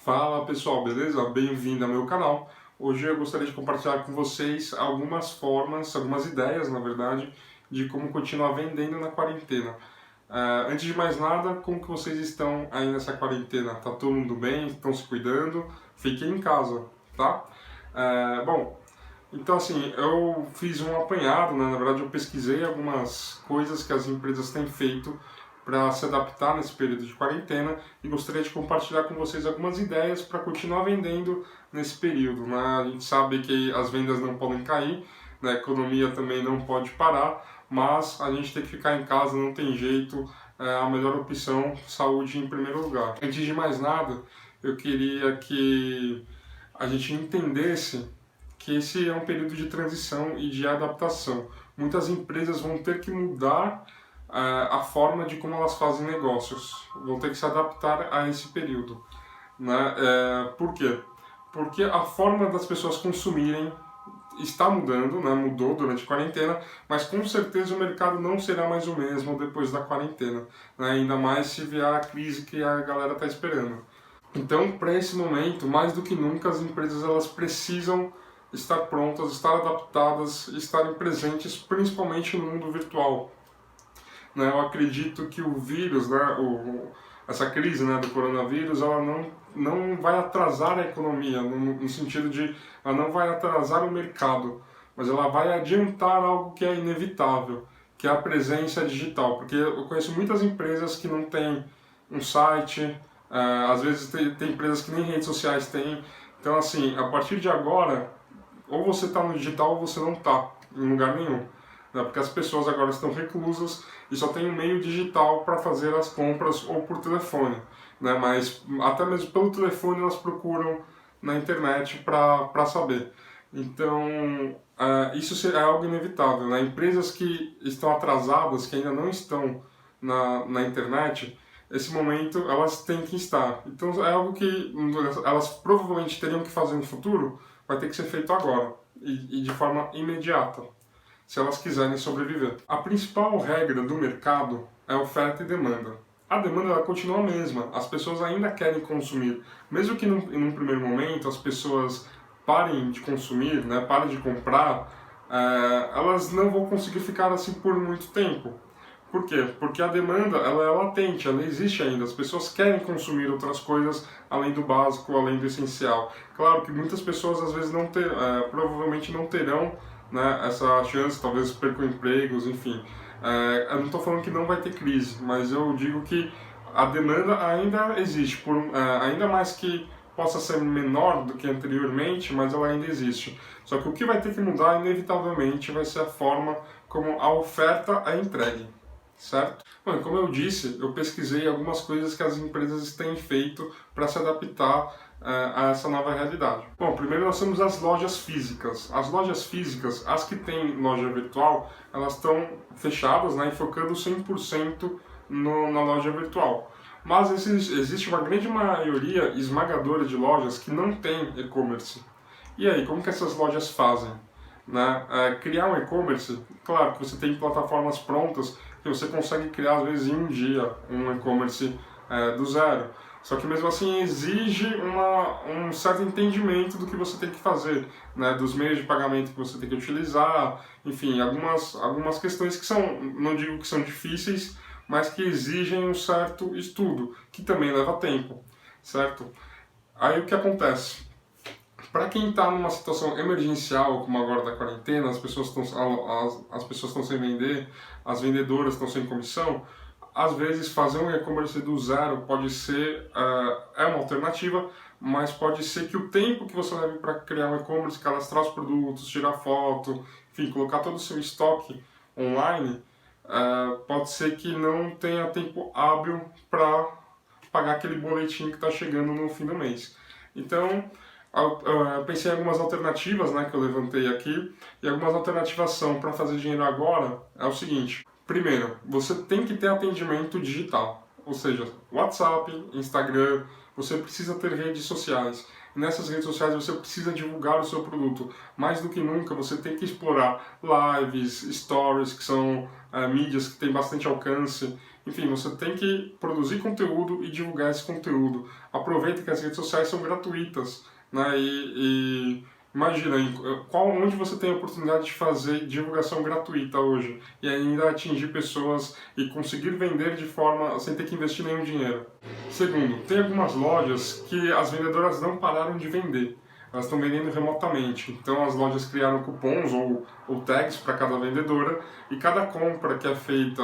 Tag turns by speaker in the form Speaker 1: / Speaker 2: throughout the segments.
Speaker 1: Fala pessoal, beleza? Bem-vindo ao meu canal. Hoje eu gostaria de compartilhar com vocês algumas formas, algumas ideias, na verdade, de como continuar vendendo na quarentena. Antes de mais nada, como que vocês estão aí nessa quarentena? Tá todo mundo bem? Estão se cuidando? Fiquem em casa, tá? Bom, então assim, eu fiz um apanhado, né? Na verdade eu pesquisei algumas coisas que as empresas têm feito para se adaptar nesse período de quarentena e gostaria de compartilhar com vocês algumas ideias para continuar vendendo nesse período, né? A gente sabe que as vendas não podem cair, né? A economia também não pode parar, mas a gente tem que ficar em casa, não tem jeito, é a melhor opção, saúde em primeiro lugar. Antes de mais nada, eu queria que a gente entendesse que esse é um período de transição e de adaptação. Muitas empresas vão ter que mudar a forma de como elas fazem negócios, vão ter que se adaptar a esse período, né? Por quê? Porque a forma das pessoas consumirem está mudando, né? Mudou durante a quarentena, mas com certeza o mercado não será mais o mesmo depois da quarentena, né? Ainda mais se vier a crise que a galera está esperando. Então, para esse momento, mais do que nunca, as empresas elas precisam estar prontas, estar adaptadas, estarem presentes, principalmente no mundo virtual. Né, eu acredito que o vírus, né, essa crise, né, do coronavírus, ela não vai atrasar a economia, no sentido de ela não vai atrasar o mercado, mas ela vai adiantar algo que é inevitável, que é a presença digital. Porque eu conheço muitas empresas que não têm um site, às vezes tem empresas que nem redes sociais têm. Então, assim, a partir de agora, ou você está no digital ou você não está em lugar nenhum. Né? Porque as pessoas agora estão reclusas e só tem um meio digital para fazer as compras ou por telefone. Né? Mas até mesmo pelo telefone elas procuram na internet para saber. Então, isso é algo inevitável. Né? Empresas que estão atrasadas, que ainda não estão na internet, esse momento elas têm que estar. Então é algo que elas provavelmente teriam que fazer no futuro, vai ter que ser feito agora e de forma imediata, se elas quiserem sobreviver. A principal regra do mercado é oferta e demanda. A demanda ela continua a mesma, as pessoas ainda querem consumir. Mesmo que num primeiro momento as pessoas parem de consumir, né, parem de comprar, elas não vão conseguir ficar assim por muito tempo. Por quê? Porque a demanda ela é latente, ela existe ainda. As pessoas querem consumir outras coisas além do básico, além do essencial. Claro que muitas pessoas às vezes provavelmente não terão, né, essa chance, talvez percam empregos, enfim. Eu não estou falando que não vai ter crise, mas eu digo que a demanda ainda existe, ainda mais que possa ser menor do que anteriormente, mas ela ainda existe. Só que o que vai ter que mudar, inevitavelmente, vai ser a forma como a oferta é entregue. Certo? Bom, como eu disse, eu pesquisei algumas coisas que as empresas têm feito para se adaptar a essa nova realidade. Bom, primeiro nós temos as lojas físicas. As lojas físicas, as que têm loja virtual, elas estão fechadas, né, e focando 100% na loja virtual. Mas existe uma grande maioria esmagadora de lojas que não tem e-commerce. E aí, como que essas lojas fazem? Né? Criar um e-commerce, claro que você tem plataformas prontas que você consegue criar às vezes em um dia um e-commerce do zero. Só que mesmo assim exige um certo entendimento do que você tem que fazer, né? Dos meios de pagamento que você tem que utilizar, enfim, algumas questões que são, não digo que são difíceis, mas que exigem um certo estudo, que também leva tempo, certo? Aí o que acontece? Para quem está numa situação emergencial, como agora da quarentena, as pessoas estão sem vender, as vendedoras estão sem comissão, às vezes fazer um e-commerce do zero pode ser uma alternativa, mas pode ser que o tempo que você leve para criar um e-commerce, cadastrar os produtos, tirar foto, enfim, colocar todo o seu estoque online, pode ser que não tenha tempo hábil para pagar aquele boletim que está chegando no fim do mês. Então, eu pensei em algumas alternativas, né, que eu levantei aqui, e algumas alternativas são para fazer dinheiro agora é o seguinte. Primeiro, você tem que ter atendimento digital, ou seja, WhatsApp, Instagram, você precisa ter redes sociais. E nessas redes sociais você precisa divulgar o seu produto. Mais do que nunca você tem que explorar lives, stories, que são mídias que têm bastante alcance, Enfim, você tem que produzir conteúdo e divulgar esse conteúdo. Aproveita que as redes sociais são gratuitas, né? E imagina, onde você tem a oportunidade de fazer divulgação gratuita hoje e ainda atingir pessoas e conseguir vender de forma sem ter que investir nenhum dinheiro. Segundo, tem algumas lojas que as vendedoras não pararam de vender. Elas estão vendendo remotamente. Então as lojas criaram cupons ou tags para cada vendedora e cada compra que é feita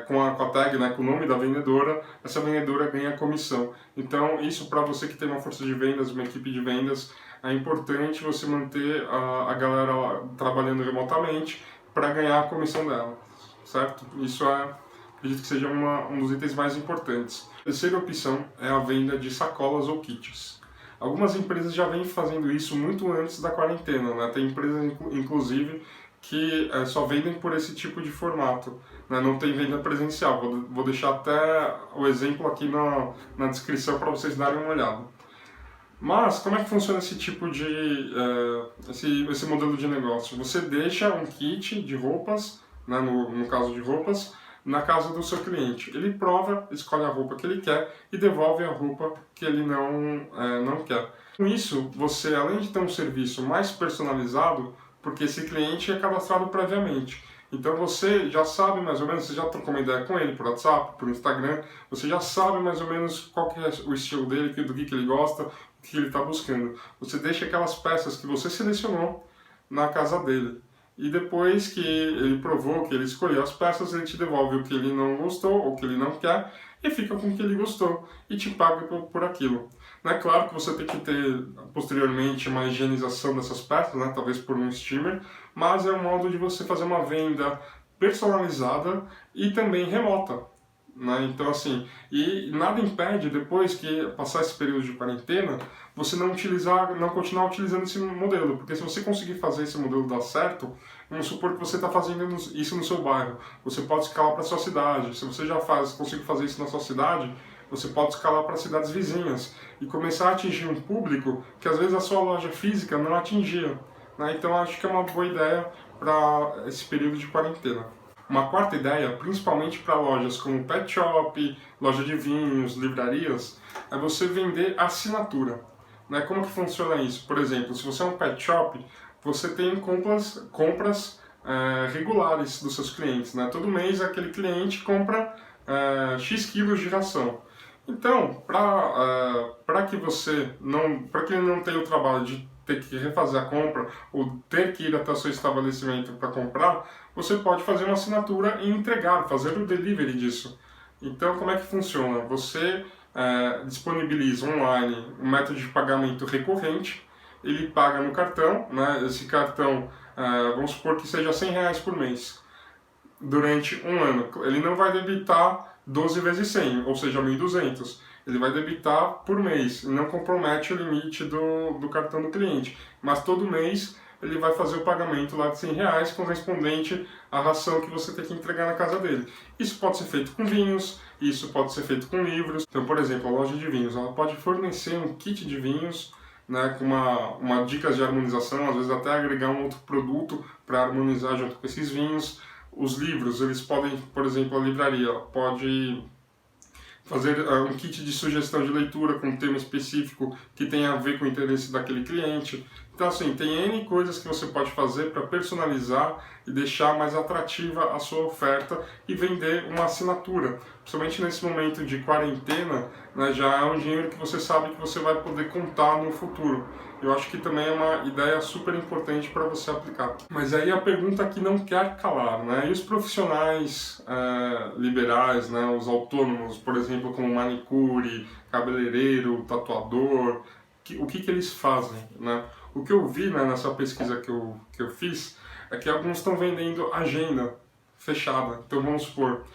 Speaker 1: com a tag, né, com o nome da vendedora, essa vendedora ganha comissão. Então isso, para você que tem uma força de vendas, uma equipe de vendas, é importante você manter a galera trabalhando remotamente para ganhar a comissão dela, certo? Isso acredito que seja um dos itens mais importantes. A terceira opção é a venda de sacolas ou kits. Algumas empresas já vêm fazendo isso muito antes da quarentena, né? Tem empresas, inclusive, que só vendem por esse tipo de formato, né? Não tem venda presencial. Vou deixar até o exemplo aqui na descrição para vocês darem uma olhada. Mas como é que funciona esse tipo de esse modelo de negócio? Você deixa um kit de roupas, né, no caso de roupas, na casa do seu cliente. Ele prova, escolhe a roupa que ele quer e devolve a roupa que ele não quer. Com isso, você, além de ter um serviço mais personalizado, porque esse cliente é cadastrado previamente. Então você já sabe mais ou menos, você já trocou uma ideia com ele por WhatsApp, por Instagram, você já sabe mais ou menos qual que é o estilo dele, do que ele gosta, o que ele está buscando. Você deixa aquelas peças que você selecionou na casa dele. E depois que ele provou, que ele escolheu as peças, ele te devolve o que ele não gostou ou o que ele não quer e fica com o que ele gostou e te paga por aquilo. É claro que você tem que ter posteriormente uma higienização dessas peças, né? Talvez por um steamer, mas é um modo de você fazer uma venda personalizada e também remota, né? Então assim, e nada impede depois que passar esse período de quarentena, você não continuar utilizando esse modelo, porque se você conseguir fazer esse modelo dar certo, vamos supor que você está fazendo isso no seu bairro, você pode escalar para a sua cidade. Se você já conseguiu fazer isso na sua cidade, você pode escalar para cidades vizinhas e começar a atingir um público que às vezes a sua loja física não atingia, né? Então acho que é uma boa ideia para esse período de quarentena. Uma quarta ideia, principalmente para lojas como pet shop, loja de vinhos, livrarias, é você vender assinatura. Né? Como que funciona isso? Por exemplo, se você é um pet shop, você tem compras regulares dos seus clientes. Né? Todo mês aquele cliente compra X quilos de ração. Então, para que ele não tenha o trabalho de ter que refazer a compra ou ter que ir até o seu estabelecimento para comprar, você pode fazer uma assinatura e entregar, fazer o delivery disso. Então, como é que funciona? Você disponibiliza online um método de pagamento recorrente, ele paga no cartão, né? Esse cartão, vamos supor que seja R$100 por mês, durante um ano. Ele não vai debitar 12 vezes 100, ou seja, 1.200. Ele vai debitar por mês, não compromete o limite do cartão do cliente. Mas todo mês ele vai fazer o pagamento lá de R$100 correspondente à ração que você tem que entregar na casa dele. Isso pode ser feito com vinhos, isso pode ser feito com livros. Então, por exemplo, a loja de vinhos, ela pode fornecer um kit de vinhos, né, com uma dicas de harmonização, às vezes até agregar um outro produto para harmonizar junto com esses vinhos. Os livros, eles podem, por exemplo, a livraria pode fazer um kit de sugestão de leitura com um tema específico que tenha a ver com o interesse daquele cliente. Então, assim, tem N coisas que você pode fazer para personalizar e deixar mais atrativa a sua oferta e vender uma assinatura. Principalmente nesse momento de quarentena, né, já é um dinheiro que você sabe que você vai poder contar no futuro. Eu acho que também é uma ideia super importante para você aplicar. Mas aí a pergunta que não quer calar, né? E os profissionais liberais, né? Os autônomos, por exemplo, como manicure, cabeleireiro, tatuador, o que eles fazem, né? O que eu vi, né, nessa pesquisa que eu fiz é que alguns estão vendendo agenda fechada. Então vamos supor,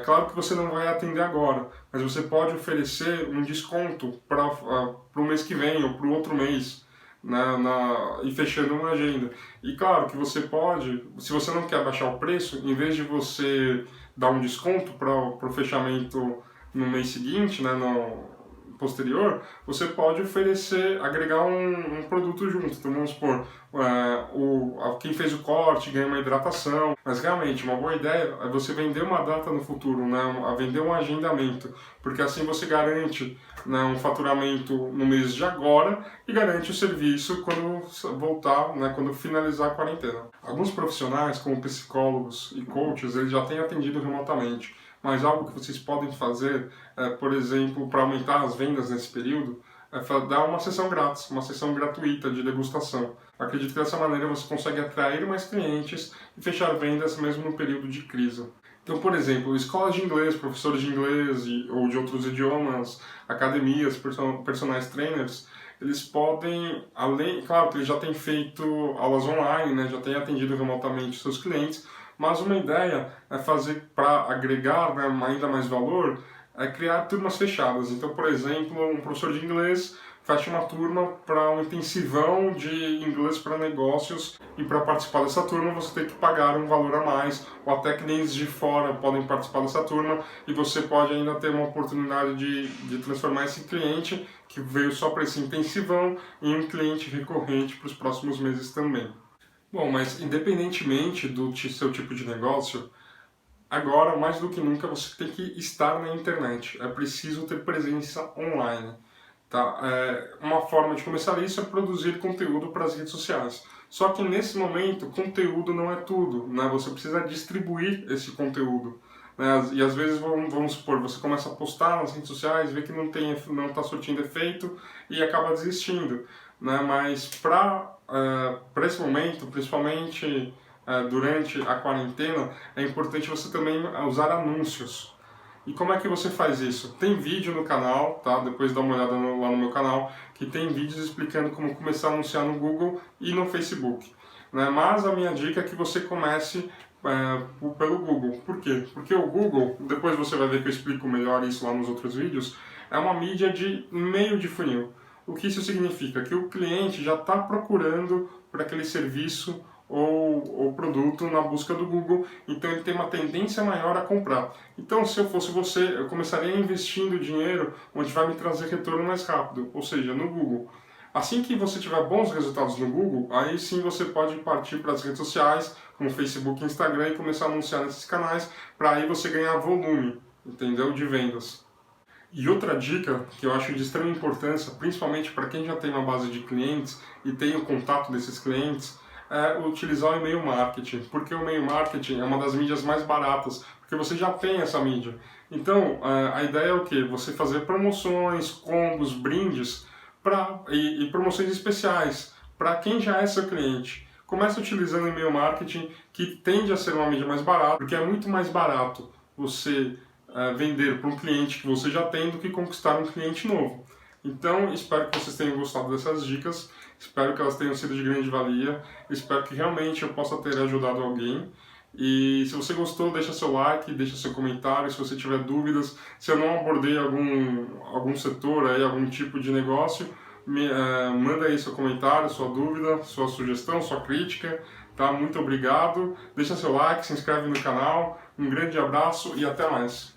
Speaker 1: claro que você não vai atender agora, mas você pode oferecer um desconto para o mês que vem ou para o outro mês, né, e fechando uma agenda. E claro que você pode, se você não quer baixar o preço, em vez de você dar um desconto para o fechamento no mês seguinte, né, posterior, você pode oferecer, agregar um produto junto. Então vamos supor, quem fez o corte ganha uma hidratação, mas realmente uma boa ideia é você vender uma data no futuro, né? Vender um agendamento, porque assim você garante, né, um faturamento no mês de agora e garante o serviço quando voltar, né, quando finalizar a quarentena. Alguns profissionais, como psicólogos e coaches, eles já têm atendido remotamente, mas algo que vocês podem fazer, por exemplo, para aumentar as vendas nesse período, é dar uma sessão grátis, uma sessão gratuita de degustação. Acredito que dessa maneira você consegue atrair mais clientes e fechar vendas mesmo no período de crise. Então, por exemplo, escolas de inglês, professores de inglês ou de outros idiomas, academias, personal trainers, eles podem, claro que eles já têm feito aulas online, né, já têm atendido remotamente seus clientes, mas uma ideia é fazer, para agregar, né, ainda mais valor, é criar turmas fechadas. Então, por exemplo, um professor de inglês fecha uma turma para um intensivão de inglês para negócios, e para participar dessa turma você tem que pagar um valor a mais, ou até clientes de fora podem participar dessa turma e você pode ainda ter uma oportunidade de transformar esse cliente que veio só para esse intensivão em um cliente recorrente para os próximos meses também. Bom, mas independentemente do seu tipo de negócio, agora, mais do que nunca, você tem que estar na internet. É preciso ter presença online. Tá? Uma forma de começar isso é produzir conteúdo para as redes sociais. Só que nesse momento, conteúdo não é tudo, né? Você precisa distribuir esse conteúdo, né? E às vezes, vamos supor, você começa a postar nas redes sociais, vê que não está surtindo efeito e acaba desistindo, né? Mas para esse momento, principalmente durante a quarentena, é importante você também usar anúncios. E como é que você faz isso? Tem vídeo no canal, tá? Depois dá uma olhada lá no meu canal, que tem vídeos explicando como começar a anunciar no Google e no Facebook, né? Mas a minha dica é que você comece pelo Google. Por quê? Porque o Google, depois você vai ver que eu explico melhor isso lá nos outros vídeos, é uma mídia de meio de funil. O que isso significa? Que o cliente já está procurando por aquele serviço ou produto na busca do Google, então ele tem uma tendência maior a comprar. Então, se eu fosse você, eu começaria investindo dinheiro onde vai me trazer retorno mais rápido, ou seja, no Google. Assim que você tiver bons resultados no Google, aí sim você pode partir para as redes sociais, como Facebook e Instagram, e começar a anunciar nesses canais, para aí você ganhar volume, entendeu? De vendas. E outra dica que eu acho de extrema importância, principalmente para quem já tem uma base de clientes e tem o contato desses clientes, é utilizar o e-mail marketing, porque o e-mail marketing é uma das mídias mais baratas, porque você já tem essa mídia. Então, a ideia é o quê? Você fazer promoções, combos, brindes e promoções especiais para quem já é seu cliente. Comece utilizando o e-mail marketing, que tende a ser uma mídia mais barata, porque é muito mais barato você vender para um cliente que você já tem do que conquistar um cliente novo. Então, espero que vocês tenham gostado dessas dicas, espero que elas tenham sido de grande valia, espero que realmente eu possa ter ajudado alguém. E se você gostou, deixa seu like, deixa seu comentário, se você tiver dúvidas, se eu não abordei algum setor, aí, algum tipo de negócio, manda aí seu comentário, sua dúvida, sua sugestão, sua crítica, tá? Muito obrigado, deixa seu like, se inscreve no canal, um grande abraço e até mais!